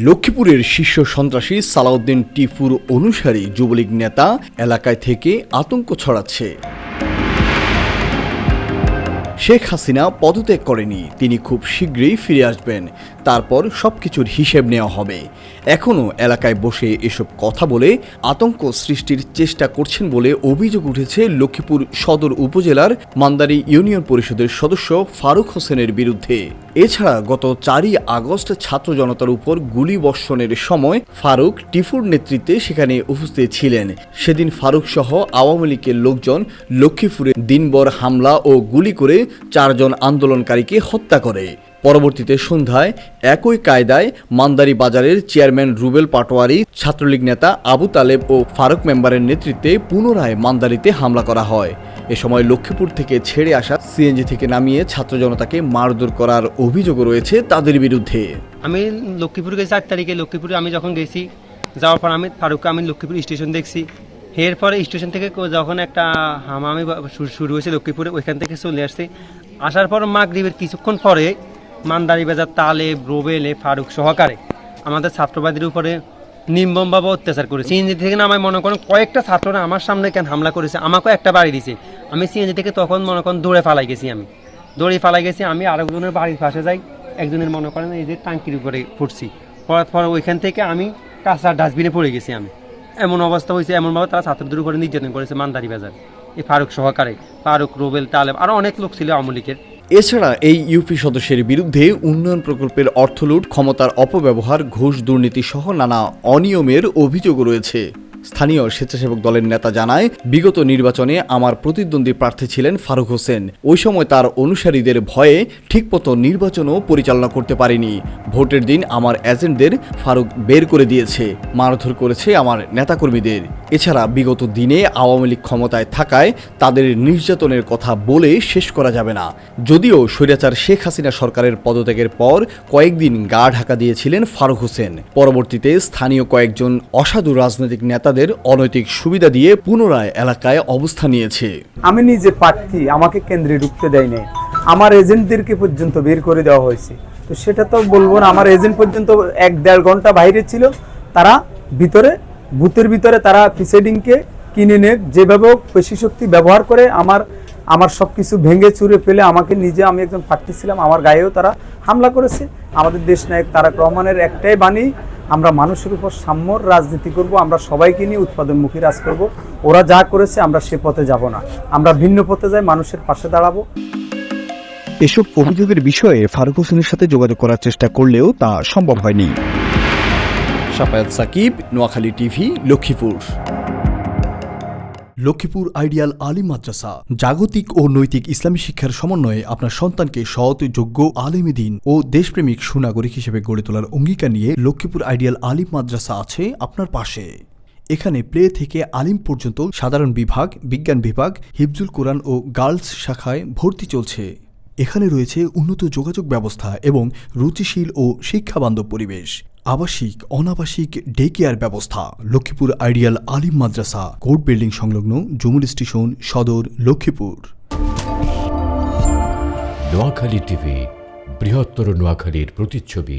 লক্ষ্মীপুরের শীর্ষ সন্ত্রাসী সালাউদ্দিন টিপুর অনুসারী যুবলীগ নেতা এলাকায় থেকে আতঙ্ক ছড়াচ্ছে। শেখ হাসিনা পদত্যাগ করেনি, তিনি খুব শীঘ্রই ফিরে আসবেন, তারপর সবকিছুর হিসেব নেওয়া হবে। এখনও এলাকায় বসে এসব কথা বলে আতঙ্ক সৃষ্টির চেষ্টা করছেন বলে অভিযোগ উঠেছে লক্ষ্মীপুর সদর উপজেলার মান্দারী ইউনিয়ন পরিষদের সদস্য ফারুক হোসেনের বিরুদ্ধে। এছাড়া গত 4ই আগস্ট ছাত্র জনতার উপর গুলিবর্ষণের সময় ফারুক টিপুর নেতৃত্বে সেখানে উপস্থিত ছিলেন। সেদিন ফারুক সহ আওয়ামী লীগের লোকজন লক্ষ্মীপুরে দিনভর হামলা ও গুলি করে 4 জন আন্দোলনকারীকে হত্যা করে। পরবর্তীতে সন্ধ্যায় একই কায়দায় মান্দারী বাজারের চেয়ারম্যান রুবেল পাটোয়ারি, ছাত্রলীগ নেতা আবু তালেব ও ফারুক মেম্বারের নেতৃত্বে পুনরায় মান্দারীতে হামলা করা হয়। এ সময় লক্ষ্মীপুর থেকে ছেড়ে আসা সিএনজি থেকে নামিয়ে ছাত্র জনতাকে মারধর করার অভিযোগ রয়েছে তাদের বিরুদ্ধে। আমি লক্ষ্মীপুর গেছি 8 তারিখে। লক্ষ্মীপুরে আমি যখন গেছি, যাওয়ার পর আমি ফারুককে লক্ষ্মীপুর স্টেশন দেখছি। এরপরে স্টেশন থেকে যখন একটা হামামি শুরু হয়েছে লক্ষ্মীপুরে, ওইখান থেকে চলে আসছি। আসার পর মাগরিবের কিছুক্ষণ পরে মান্দারী বাজার তালেব, রুবেল, ফারুক সহকারে আমাদের ছাত্রবাদীর উপরে নির্মমভাবে অত্যাচার করেছে। সিএনজি থেকে নামায় মনে করেন কয়েকটা ছাত্ররা আমার সামনে কেন হামলা করেছে, আমাকেও একটা বাড়ি দিয়েছে। আমি সিএনজি থেকে তখন মনে করেন দৌড়ে ফালাই গেছি। আমি আরেকজনের বাড়ির পাশে যাই, একজনের মনে করেন এই যে টাঙ্কির উপরে ফুটছি, পড়ার পর ওইখান থেকে আমি কাঁচা ডাস্টবিনে পড়ে গেছি। আমি এমন অবস্থা হয়েছে, এমনভাবে তারা ছাত্রদের উপরে নির্যাতন করেছে মান্দারী বাজার। এই ফারুক সহকারে, ফারুক, রুবেল, তালেব আরও অনেক লোক ছিল আওয়ামী লীগের। এছাড়া এই ইউপি সদস্যের বিরুদ্ধে উন্নয়ন প্রকল্পের অর্থলুট, ক্ষমতার অপব্যবহার, ঘুষ, দুর্নীতি সহ নানা অনিয়মের অভিযোগ রয়েছে। স্থানীয় স্বেচ্ছাসেবক দলের নেতা জানায়, বিগত নির্বাচনে আমার প্রতিদ্বন্দ্বী প্রার্থী ছিলেন ফারুক হোসেন। ওই সময় তার অনুসারীদের ভয়ে ঠিকমতো নির্বাচনও পরিচালনা করতে পারেনি। ভোটের দিন আমার এজেন্টদের ফারুক বের করে দিয়েছে, মারধর করেছে আমার নেতাকর্মীদের। এছাড়া বিগত দিনে আওয়ামী লীগ ক্ষমতায় থাকায় তাদের নির্যাতনের কথা বলে শেষ করা যাবে না। যদিও স্বৈরাচার শেখ হাসিনা সরকারের পদত্যাগের পর কয়েকদিন গা ঢাকা দিয়েছিলেন ফারুক হোসেন। পরবর্তীতে স্থানীয় কয়েকজন অসাধু রাজনৈতিক নেতাদের অনৈতিক সুবিধা দিয়ে পুনরায় এলাকায় অবস্থান নিয়েছে। আমি নিজে প্রার্থী, আমাকে কেন্দ্রে ঢুকতে দেয় নাই, আমার এজেন্টদেরকে পর্যন্ত বের করে দেওয়া হয়েছে। তো সেটা তো বলবো না, আমার এজেন্ট পর্যন্ত 1-1.5 ঘন্টা বাইরে ছিল। তারা বুথের ভিতরে তারা প্রিসাইডিংকে কিনে নিয়ে যেভাবে পেশি শক্তি ব্যবহার করে আমার সব কিছু ভেঙে চুরে ফেলে আমি একজন প্রার্থী ছিলাম, আমার গায়েও তারা হামলা করেছে। আমাদের দেশ নায়ক তারেক রহমানের একটাই বাণী, আমরা মানুষের উপর সাম্যর রাজনীতি করব, আমরা সবাইকে নিয়ে উৎপাদনমুখী রাজ করব। ওরা যা করেছে আমরা সে পথে যাব না, আমরা ভিন্ন পথে যাই, মানুষের পাশে দাঁড়াবো। এসব অভিযোগের বিষয়ে ফারুক হোসেনের সাথে যোগাযোগ করার চেষ্টা করলেও তা সম্ভব হয়নি। শাফায়াত সাকিব, নোয়াখালী টিভি, লক্ষ্মীপুর। লক্ষ্মীপুর আইডিয়াল আলিম মাদ্রাসা জাগতিক ও নৈতিক ইসলামী শিক্ষার সমন্বয়ে আপনার সন্তানকে সৎ, যোগ্য, আলেমে দ্বীন ও দেশপ্রেমিক সুনাগরিক হিসেবে গড়ে তোলার অঙ্গীকার নিয়ে লক্ষ্মীপুর আইডিয়াল আলিম মাদ্রাসা আছে আপনার পাশে। এখানে প্লে থেকে আলিম পর্যন্ত সাধারণ বিভাগ, বিজ্ঞান বিভাগ, হিফজুল কোরআন ও গার্লস শাখায় ভর্তি চলছে। এখানে রয়েছে উন্নত যোগাযোগ ব্যবস্থা এবং রুচিশীল ও শিক্ষাবান্ধব পরিবেশ, আবাসিক, অনাবাসিক ডে কেয়ার ব্যবস্থা। লক্ষ্মীপুর আইডিয়াল আলিম মাদ্রাসা, কোর্ট বিল্ডিং সংলগ্ন, জমুল স্টেশন, সদর, লক্ষ্মীপুর। নোয়াখালী টিভি, বৃহত্তর নোয়াখালীর প্রতিচ্ছবি।